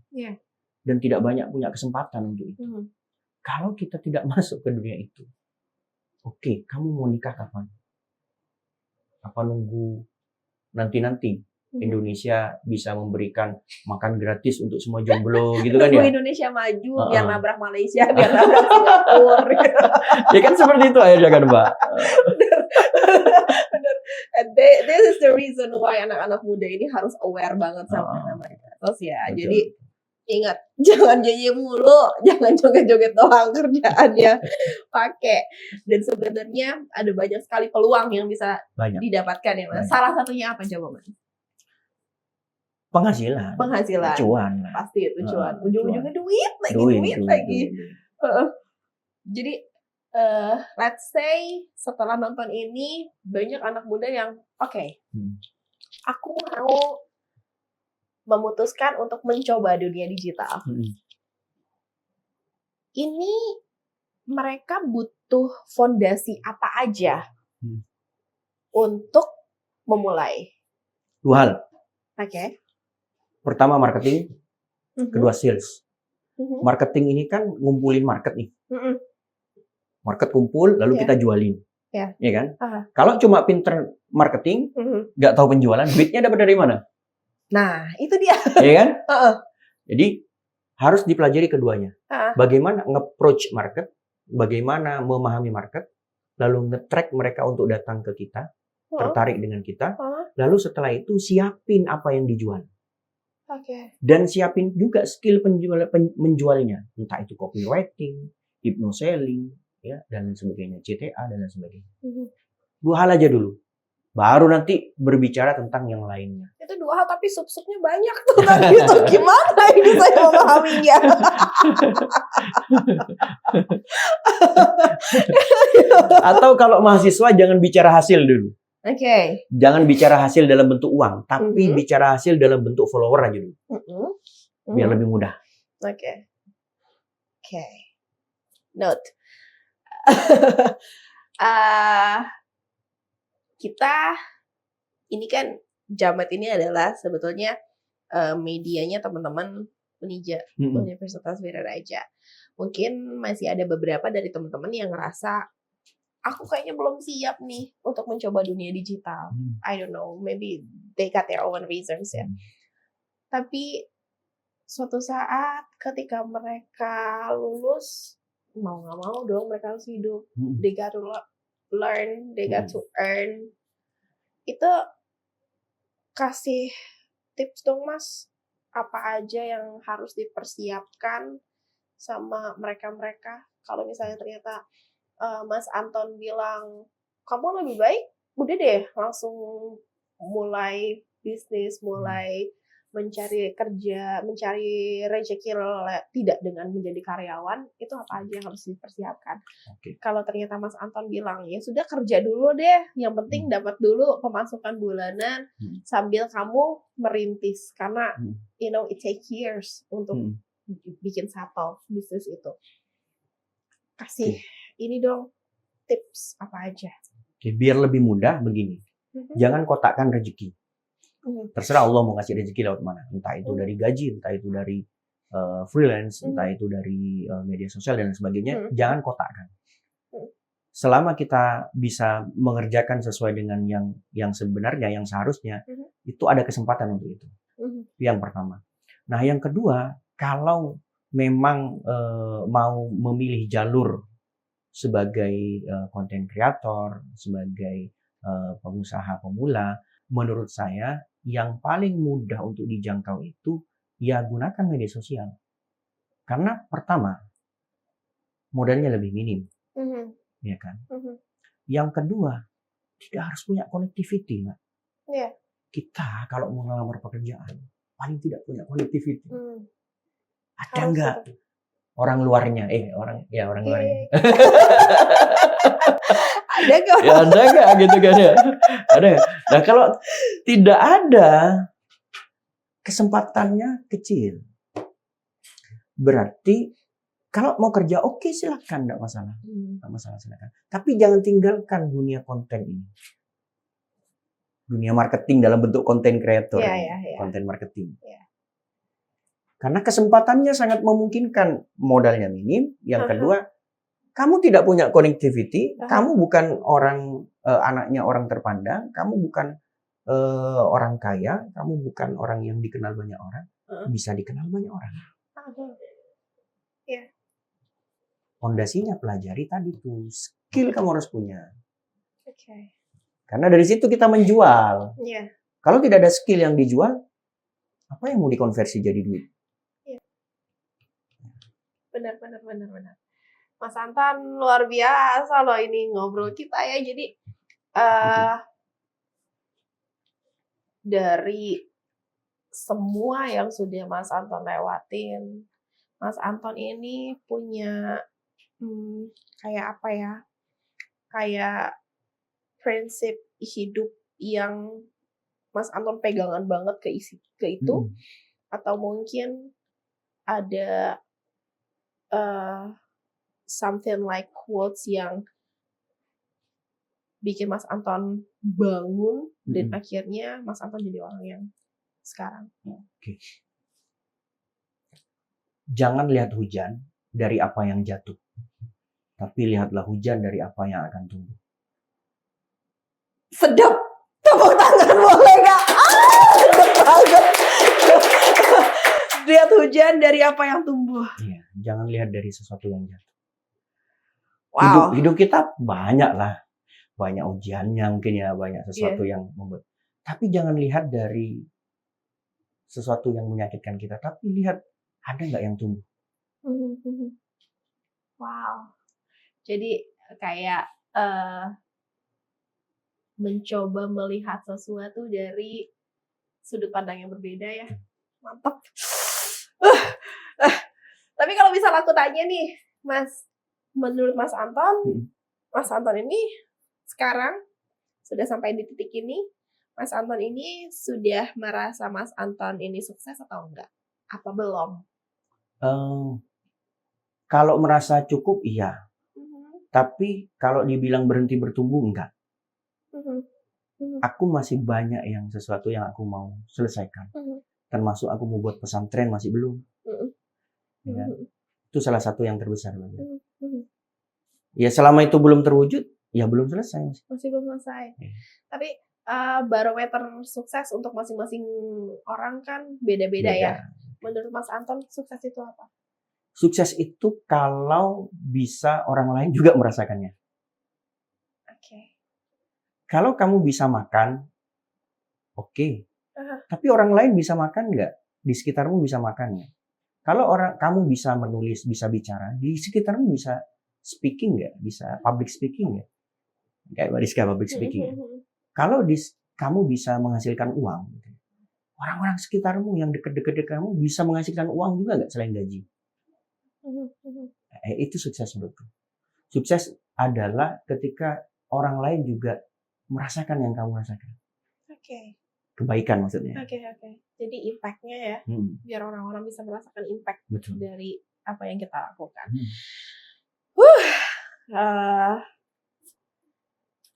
B: dan tidak banyak punya kesempatan untuk itu. Kalau kita tidak masuk ke dunia itu, oke, kamu mau nikah kapan? Apa nunggu nanti Indonesia bisa memberikan makan gratis untuk semua jomblo gitu kan
A: Tunggu
B: ya?
A: Indonesia maju, biar nabrak Malaysia, biar nabrak Singapura.
B: Ya kan seperti itu akhirnya kan, Mbak.
A: Bener. This is the reason why anak-anak muda ini harus aware banget sama namanya. Terus ya,
B: Betul.
A: jadi ingat, jangan janji mulu, jangan joget-joget doang kerjaannya, pakai. Dan sebenarnya ada banyak sekali peluang yang bisa didapatkan ya, Mas. Salah satunya apa coba, Mas?
B: Penghasilan. Cuan.
A: Pasti itu cuan. Ujung-ujungnya duit lagi. Jadi let's say setelah nonton ini banyak anak muda yang aku mau memutuskan untuk mencoba dunia digital. Ini mereka butuh fondasi apa aja untuk memulai?
B: 2 hal.
A: Oke.
B: Pertama marketing, kedua sales. Marketing ini kan ngumpulin market nih. Market kumpul, lalu kita jualin. Ya kan? Kalau cuma pinter marketing, nggak tahu penjualan, duitnya dapat dari mana?
A: Nah, itu dia.
B: Ya kan? Jadi, harus dipelajari keduanya. Bagaimana nge-approach market, bagaimana memahami market, lalu nge-track mereka untuk datang ke kita, tertarik dengan kita, lalu setelah itu siapin apa yang dijual. Dan siapin juga skill menjualnya, entah itu copywriting, hypnoselling, ya, dan sebagainya, CTA dan lain sebagainya. 2 hal aja dulu, baru nanti berbicara tentang yang lainnya.
A: Itu 2 hal tapi sub-subnya banyak tuh tadi itu gimana ini saya memahaminya?
B: Atau kalau mahasiswa jangan bicara hasil dulu. Jangan bicara hasil dalam bentuk uang, tapi bicara hasil dalam bentuk follower aja dulu. Biar lebih mudah.
A: Note. Kita ini kan Jamet ini adalah sebetulnya medianya teman-teman Unija, Universitas Wiraraja. Mungkin masih ada beberapa dari teman-teman yang ngerasa aku kayaknya belum siap nih untuk mencoba dunia digital. I don't know, maybe they got their own reasons ya. Tapi suatu saat ketika mereka lulus, mau nggak mau dong mereka harus hidup. They got to learn, they got to earn. Itu kasih tips dong, Mas. Apa aja yang harus dipersiapkan sama mereka-mereka kalau misalnya ternyata Mas Anton bilang, kamu lebih baik udah deh langsung mulai bisnis, mulai mencari kerja, mencari rezeki tidak dengan menjadi karyawan, itu apa aja yang harus dipersiapkan? Kalau ternyata Mas Anton bilang, ya sudah kerja dulu deh, yang penting dapat dulu pemasukan bulanan sambil kamu merintis, karena you know it take years untuk bikin satu bisnis itu. Kasih ini dong tips apa aja.
B: Biar lebih mudah begini, jangan kotakkan rezeki. Terserah Allah mau ngasih rezeki lewat mana, entah itu dari gaji, entah itu dari freelance, entah itu dari media sosial dan sebagainya. Jangan kotakkan. Selama kita bisa mengerjakan sesuai dengan yang sebenarnya, yang seharusnya, itu ada kesempatan untuk itu. Yang pertama. Nah, yang kedua, kalau memang mau memilih jalur sebagai content creator, sebagai pengusaha pemula, menurut saya yang paling mudah untuk dijangkau itu ya gunakan media sosial. Karena pertama, modalnya lebih minim, ya kan? Yang kedua, tidak harus punya connectivity, Mbak. Kita kalau mau ngelamar pekerjaan, paling tidak punya connectivity. Ada nggak orang luarnya? Orang luarnya.
A: Ada nggak?
B: Ya ada nggak gitu kan ya? Ada. Nah kalau tidak ada, kesempatannya kecil. Berarti kalau mau kerja oke, silakan, nggak masalah. Nggak masalah, silakan. Tapi jangan tinggalkan dunia konten ini. Dunia marketing dalam bentuk konten creator, konten marketing. Karena kesempatannya sangat memungkinkan, modalnya minim. Yang kedua, kamu tidak punya connectivity, kamu bukan anaknya orang terpandang, kamu bukan orang kaya, kamu bukan orang yang dikenal banyak orang, bisa dikenal banyak orang. Fondasinya pelajari tadi tuh, skill kamu harus punya. Karena dari situ kita menjual. Kalau tidak ada skill yang dijual, apa yang mau dikonversi jadi duit?
A: Benar. Mas Anton luar biasa loh ini ngobrol kita ya. Jadi dari semua yang sudah Mas Anton lewatin, Mas Anton ini punya kayak apa ya? Kayak prinsip hidup yang Mas Anton pegangan banget ke itu, atau mungkin ada something like quotes yang bikin Mas Anton bangun dan akhirnya Mas Anton jadi orang yang sekarang.
B: Jangan lihat hujan dari apa yang jatuh, tapi lihatlah hujan dari apa yang akan tumbuh.
A: Sedap, tepuk tangan boleh gak? Sedap banget. Lihat hujan dari apa yang tumbuh.
B: Iya, jangan lihat dari sesuatu yang jatuh.
A: Wow.
B: Hidup kita banyak lah, banyak ujiannya mungkin ya, banyak sesuatu yang membuat. Tapi jangan lihat dari sesuatu yang menyakitkan kita, tapi lihat ada nggak yang tumbuh.
A: Wow. Jadi kayak mencoba melihat sesuatu dari sudut pandang yang berbeda ya. Mantap. Tapi kalau misal aku tanya nih, Mas, menurut Mas Anton ini sekarang sudah sampai di titik ini, Mas Anton ini sudah merasa Mas Anton ini sukses atau enggak? Apa belum?
B: Kalau merasa cukup iya, tapi kalau dibilang berhenti bertumbuh enggak. Aku masih banyak sesuatu yang aku mau selesaikan. Termasuk aku mau buat pesantren masih belum. Ya, itu salah satu yang terbesar. Ya selama itu belum terwujud, ya belum selesai.
A: Masih belum selesai. Tapi barometer sukses untuk masing-masing orang kan beda-beda ya. Menurut Mas Anton, sukses itu apa?
B: Sukses itu kalau bisa orang lain juga merasakannya. Kalau kamu bisa makan, oke. Tapi orang lain bisa makan nggak? Di sekitarmu bisa makan nggak? Kalau kamu bisa menulis, bisa bicara, di sekitarmu bisa speaking nggak? Bisa public speaking nggak? Kayak Mariska public speaking. Kalau kamu bisa menghasilkan uang, orang-orang sekitarmu yang dekat-dekat kamu bisa menghasilkan uang juga nggak selain gaji? Itu sukses menurutku. Sukses adalah ketika orang lain juga merasakan yang kamu rasakan. Kebaikan maksudnya.
A: Jadi impact-nya ya, biar orang-orang bisa merasakan impact dari apa yang kita lakukan.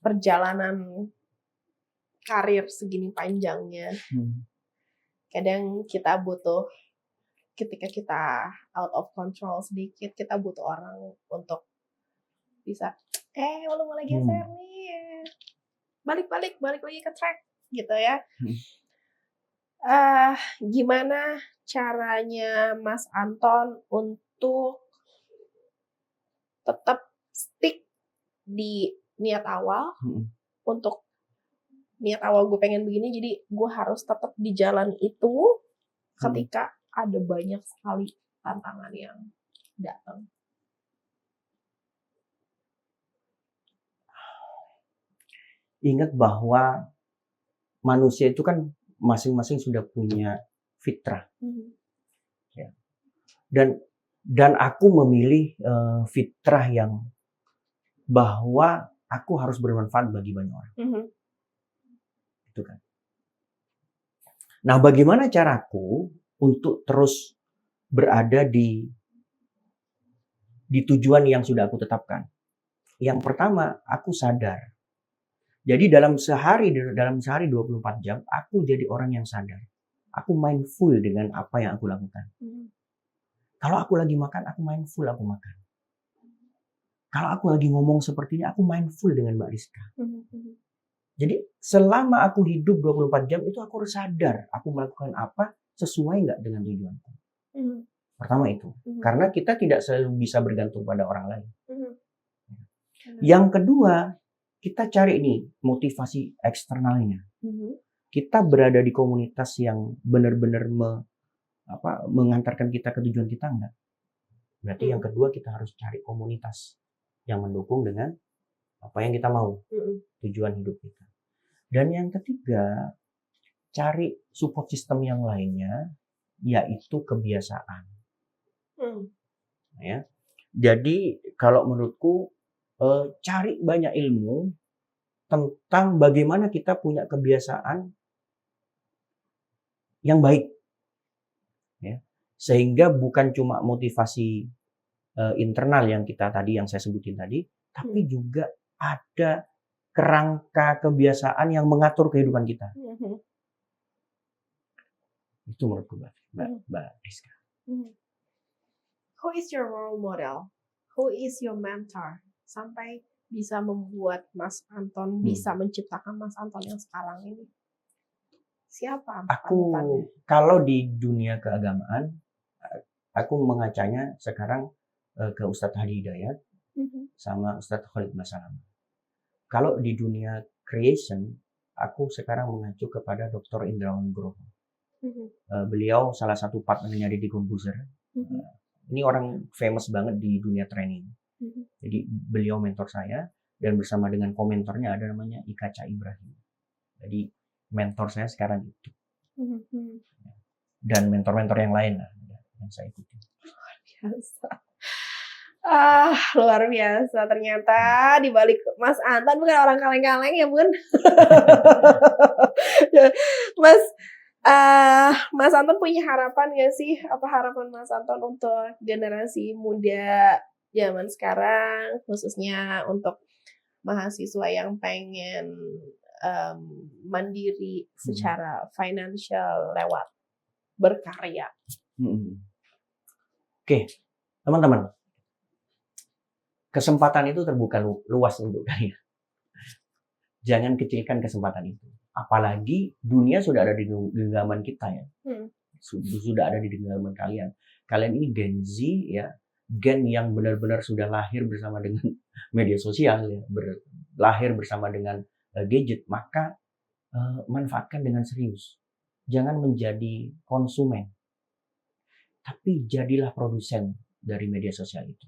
A: Perjalanan karir segini panjangnya, kadang kita butuh, ketika kita out of control sedikit, kita butuh orang untuk bisa, lu mulai geser nih, balik lagi ke track gitu ya. Gimana caranya Mas Anton untuk tetap stick di niat awal, untuk niat awal gue pengen begini, jadi gue harus tetap di jalan itu ketika ada banyak sekali tantangan yang datang.
B: Ingat bahwa manusia itu kan masing-masing sudah punya fitrah. Ya. Dan aku memilih fitrah yang bahwa aku harus bermanfaat bagi banyak orang. Itu kan. Nah, bagaimana caraku untuk terus berada di tujuan yang sudah aku tetapkan? Yang pertama, aku sadar. Jadi dalam sehari 24 jam, aku jadi orang yang sadar. aku mindful dengan apa yang aku lakukan. Kalau aku lagi makan, aku mindful aku makan. Kalau aku lagi ngomong seperti ini, aku mindful dengan Mbak Rizka. Jadi selama aku hidup 24 jam itu aku harus sadar aku melakukan apa sesuai nggak dengan tujuanku. Pertama itu. Karena kita tidak selalu bisa bergantung pada orang lain. Yang kedua, kita cari nih motivasi eksternalnya. Kita berada di komunitas yang benar-benar mengantarkan kita ke tujuan kita enggak. Berarti yang kedua kita harus cari komunitas yang mendukung dengan apa yang kita mau, tujuan hidup kita. Dan yang ketiga, cari support system yang lainnya, yaitu kebiasaan. Ya. Jadi kalau menurutku cari banyak ilmu tentang bagaimana kita punya kebiasaan yang baik, ya. Sehingga bukan cuma motivasi internal yang saya sebutin tadi, tapi juga ada kerangka kebiasaan yang mengatur kehidupan kita. Itu menurutku Mbak Rizka.
A: Who is your role model? Who is your mentor? Sampai bisa membuat Mas Anton bisa menciptakan Mas Anton yang sekarang ini. Siapa?
B: Aku kalau di dunia keagamaan, aku mengacanya sekarang ke Ustadz Hadi Hidayat sama Ustadz Khalid Masalam. Kalau di dunia creation, aku sekarang mengacu kepada Dr. Indrawan Nugroho. Beliau salah satu partnernya Deddy Corbuzier. Ini orang famous banget di dunia training. Jadi beliau mentor saya dan bersama dengan komentornya ada namanya Ika Ibrahim. Jadi mentor saya sekarang itu. Dan mentor-mentor yang lain lah yang saya ikuti.
A: Luar biasa. Ternyata di balik Mas Anton bukan orang kaleng-kaleng ya, Bun. Mas Anton punya harapan nggak sih? Apa harapan Mas Anton untuk generasi muda zaman sekarang, khususnya untuk mahasiswa yang pengen mandiri secara financial lewat berkarya?
B: Oke, teman-teman. Kesempatan itu terbuka luas untuk kalian. Jangan kecilkan kesempatan itu. Apalagi dunia sudah ada di genggaman kita ya. Sudah ada di genggaman kalian. Kalian ini Gen Z ya. Gen yang benar-benar sudah lahir bersama dengan media sosial ya. Lahir bersama dengan gadget. Maka manfaatkan dengan serius. Jangan menjadi konsumen. Tapi jadilah produsen dari media sosial itu.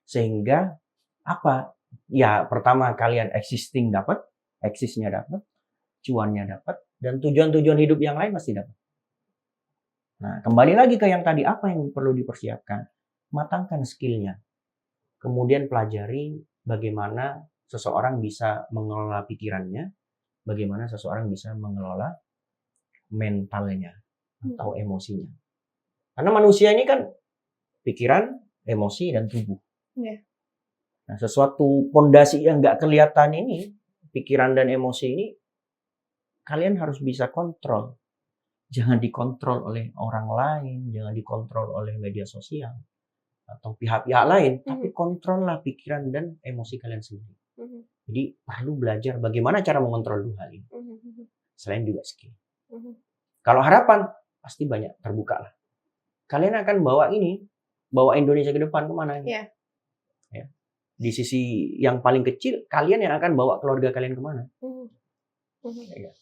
B: Sehingga apa? Ya pertama kalian existing dapat, eksisnya dapat, cuannya dapat, dan tujuan-tujuan hidup yang lain pasti dapat. Nah, kembali lagi ke yang tadi, apa yang perlu dipersiapkan? Matangkan skillnya. Kemudian pelajari bagaimana seseorang bisa mengelola pikirannya, bagaimana seseorang bisa mengelola mentalnya atau emosinya. Karena manusia ini kan pikiran, emosi, dan tubuh. Nah, sesuatu pondasi yang nggak kelihatan ini, pikiran dan emosi ini, kalian harus bisa kontrol. Jangan dikontrol oleh orang lain, jangan dikontrol oleh media sosial atau pihak-pihak lain, tapi kontrollah pikiran dan emosi kalian sendiri. Jadi perlu belajar bagaimana cara mengontrol dua hal ini. Selain juga skill. Kalau harapan pasti banyak terbuka lah. Kalian akan bawa Indonesia ke depan kemana? Ya. Di sisi yang paling kecil, kalian yang akan bawa keluarga kalian kemana? Ya.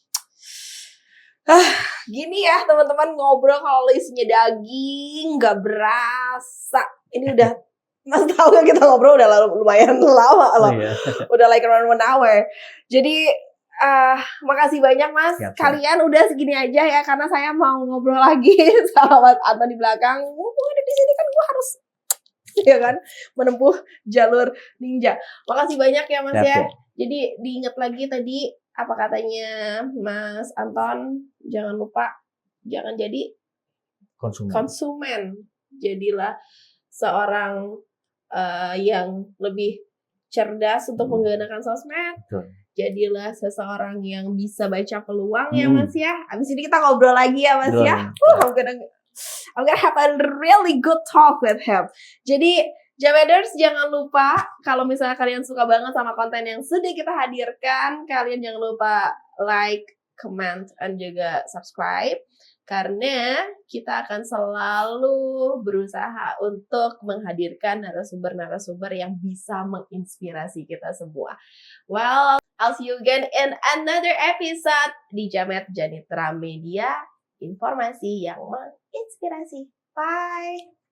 A: Gini ya teman-teman, ngobrol kalau isinya daging nggak berasa. Ini udah Mas tahu kan kita ngobrol udah lumayan lama loh. Iya. Udah like around 1 hour. Jadi makasih banyak Mas. Siap. Kalian udah segini aja ya, karena saya mau ngobrol lagi sama Mas Anton di belakang. Mumpung ada di sini kan gue harus ya kan menempuh jalur ninja. Makasih banyak ya Mas. Siap, ya. Jadi diingat lagi tadi apa katanya Mas Anton, jangan lupa jangan jadi konsumen. Jadilah seorang yang lebih cerdas untuk menggunakan sosmed.
B: Betul.
A: Jadilah seseorang yang bisa baca peluang ya Mas ya. Abis ini kita ngobrol lagi ya Mas
B: Betul.
A: ya. I'm gonna have a really good talk with him. Jadi Jameders, jangan lupa kalau misalnya kalian suka banget sama konten yang sudah kita hadirkan, kalian jangan lupa like, comment, dan juga subscribe. Karena kita akan selalu berusaha untuk menghadirkan narasumber-narasumber yang bisa menginspirasi kita semua. Well, I'll see you again in another episode di Jamet Janitra Media, informasi yang menginspirasi. Bye!